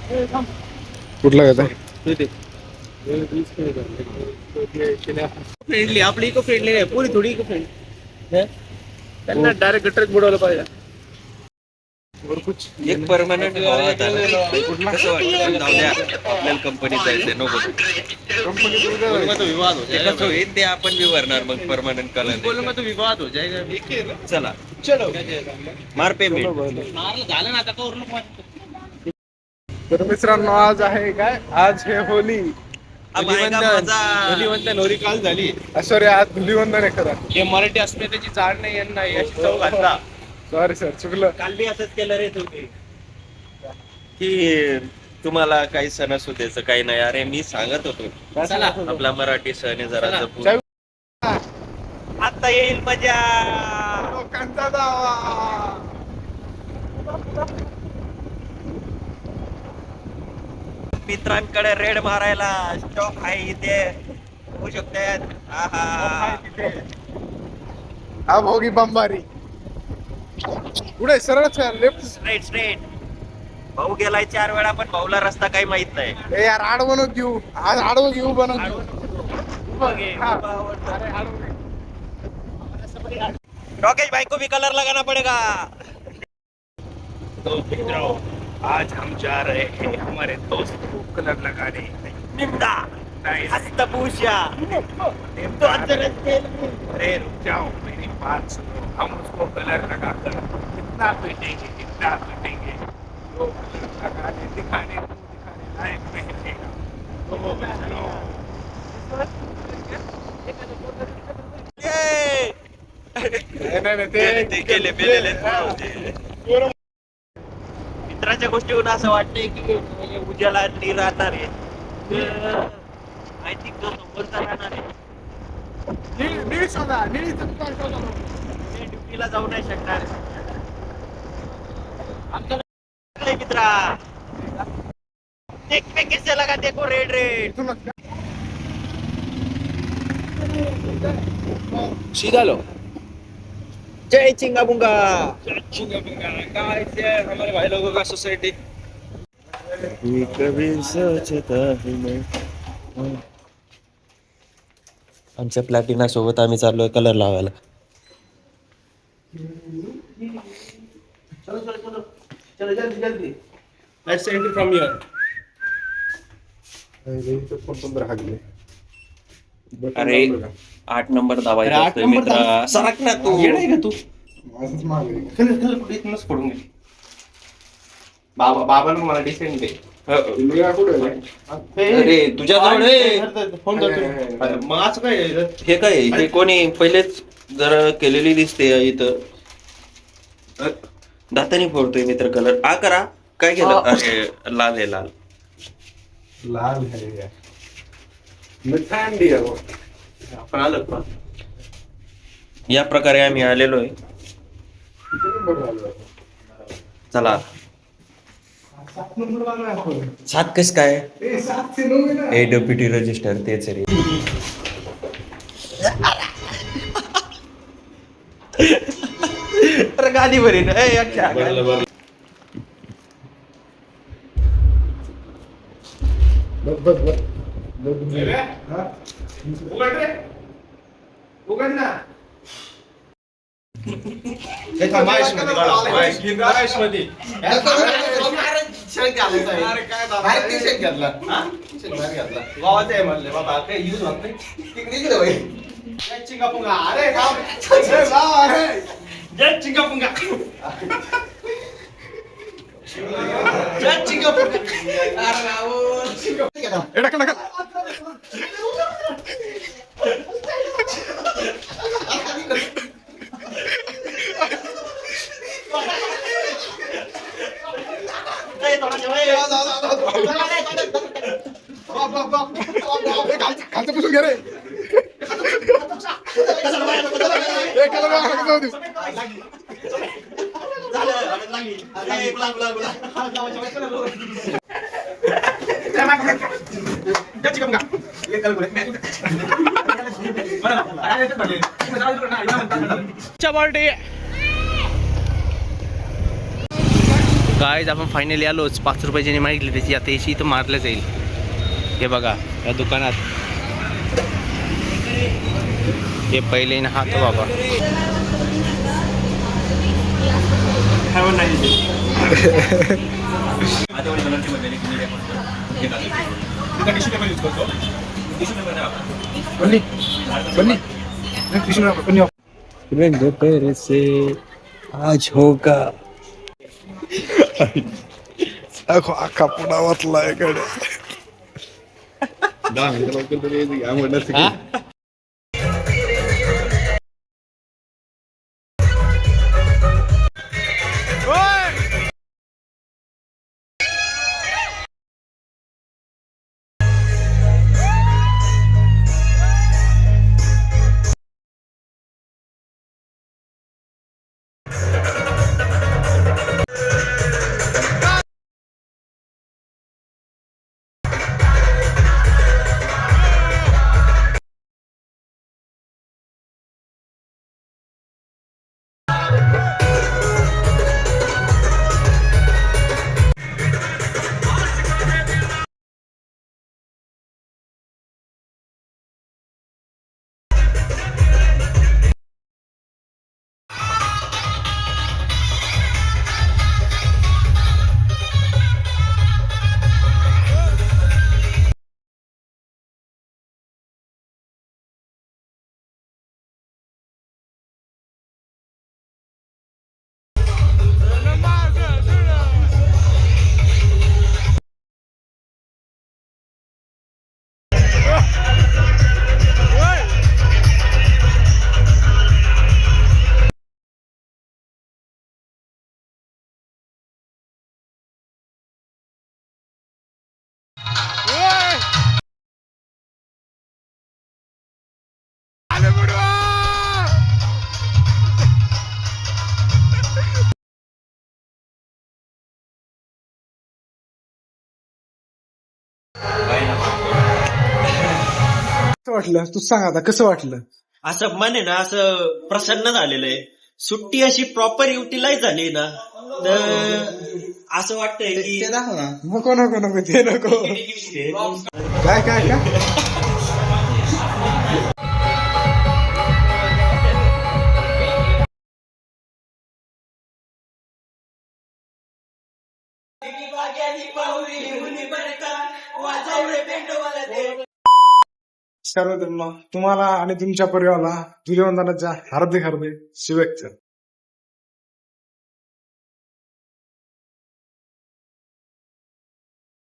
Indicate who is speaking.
Speaker 1: कुठला घेता
Speaker 2: फ्रेंडली आपली इको फ्रेंडली आहे पुरी थोडी इको फ्रेंडली त्यांना डायरेक्ट ट्रक बुडवलं पाहिजे.
Speaker 3: एक परमनंट कसं वाटतं आपल्याला कंपनी जायचंय नको
Speaker 2: विवाद हो
Speaker 3: ते कसं होईल ते आपण विवरणार मग परमनंट कलर
Speaker 2: तो विवाद हो जाएगा.
Speaker 3: चला चलो मार पेमेंट
Speaker 2: झालं ना आता
Speaker 1: तर मित्रांनो आज आहे काय आज हे होली
Speaker 2: धुलीवंदन होळी काल झाली.
Speaker 1: सॉरी आज धुलीवंदन आहे खरं.
Speaker 2: हे मराठी अस्मितेची जाण नाही यांना याची चव घातला.
Speaker 1: सॉरी सर चुकलं.
Speaker 3: काल बी असंच केलं रे तुम्ही की तुम्हाला काही सणासुदीचं काही नाही. अरे मी सांगत होतो आपला मराठी सण आहे जरा जपून. आता येईल मजा
Speaker 1: लोकांचा दावा.
Speaker 3: मित्रांकडे रेड मारायला स्टॉक आहे इथे होऊ शकतात.
Speaker 1: हा भोगी बंबारी पुढे सरळ लेफ्ट.
Speaker 3: स्ट्रेट स्ट्रेट भाऊ गेलाय 4 वेळा पण भाऊला रस्ता काही माहित नाही.
Speaker 1: ए यार आडवं घेऊ आज आडवं घेऊ बनव
Speaker 3: राकेश भाई को भी कलर लगाना पड़ेगा.
Speaker 2: तो मित्रों आज हम जा रहे हैं हमारे दोस्त को कलर लगाने.
Speaker 3: निम्दा हस्तभूषा
Speaker 2: अरे रुक जाओ मेरी बात सुनो. हम उसको कलर लगाकर कितना पीटेंगे तो लगाने दिखाने लायक रहेगा.
Speaker 1: ते
Speaker 3: केले मित्राच्या गोष्टीहून असं वाटतंय की उद्याला राहणार आहे. आय थिंक तो समोरचा राहणार आहे. ते ड्युटीला जाऊ नाही शकणार. आमच्या मित्रा एक लगा देखो रेड रेड
Speaker 2: सीधा लो.
Speaker 3: जय चिंगाबुंगा.
Speaker 2: हमारे भाई लोगों का सोसाइटी.
Speaker 3: आमच्या प्लॅटिना सोबत आम्ही चाललोय कलर लावायला.
Speaker 2: चलो जल्दी. Let's enter from here.
Speaker 3: अरे 8 नंबर दाबायचा असतोय मित्रा. सरक ना तू.
Speaker 2: येणार का तू.
Speaker 1: माझंच
Speaker 2: इथूनच पडून गेली. बाबांना मला डिसेंट दे.
Speaker 3: अरे तुझ्याजवळ
Speaker 2: फोन करतो. मग असं काय
Speaker 3: हे काय हे कोणी पहिलेच जरा केलेली दिसते इथं. दातानी फोडतोय मित्र कलर. करा काय केलं. अरे लाल आहे लाल.
Speaker 1: लाल है मिठांडी आहे.
Speaker 2: आपण आलो का.
Speaker 3: या प्रकारे आम्ही आलेलो आहे. चला 7 कस काय AWT रजिस्टर तेच रे.
Speaker 2: अरे गाडी बरी ना. उघड ना. गावात आहे म्हणले बाबा काही यूज होत नाही. जय चिंगापुंगा. अरे गाव जय चिंगापुंगा. जय चिंगापुंगा. अरे
Speaker 1: खालचं पुसून घे रे.
Speaker 4: गाईज आपण फायनली आलोच. 5 रुपये ज्याने मागितली त्याची आता याची इथं मारलं जाईल. हे बघा या दुकानात हे पहिले ना हात बाबा.
Speaker 1: दोपहर से आज होगा. अख्खा पुन्हा वाचला इकडे. 10 मिनिटं लवकर तरी यायचं घ्या म्हणलं.
Speaker 5: कसं वाटलं तू सांग आता कसं वाटलं?
Speaker 3: असं मन आहे ना असं प्रसन्न झालेलं आहे. सुट्टी अशी प्रॉपर युटिलाइज झाली ना तर असं वाटतंय की
Speaker 5: नको नको नको ते नको. काय काय काय सर्व तुम्हाला आणि तुमच्या परिवाराला तुझ्या हार्दिक हार्दिक शुभेच्छा.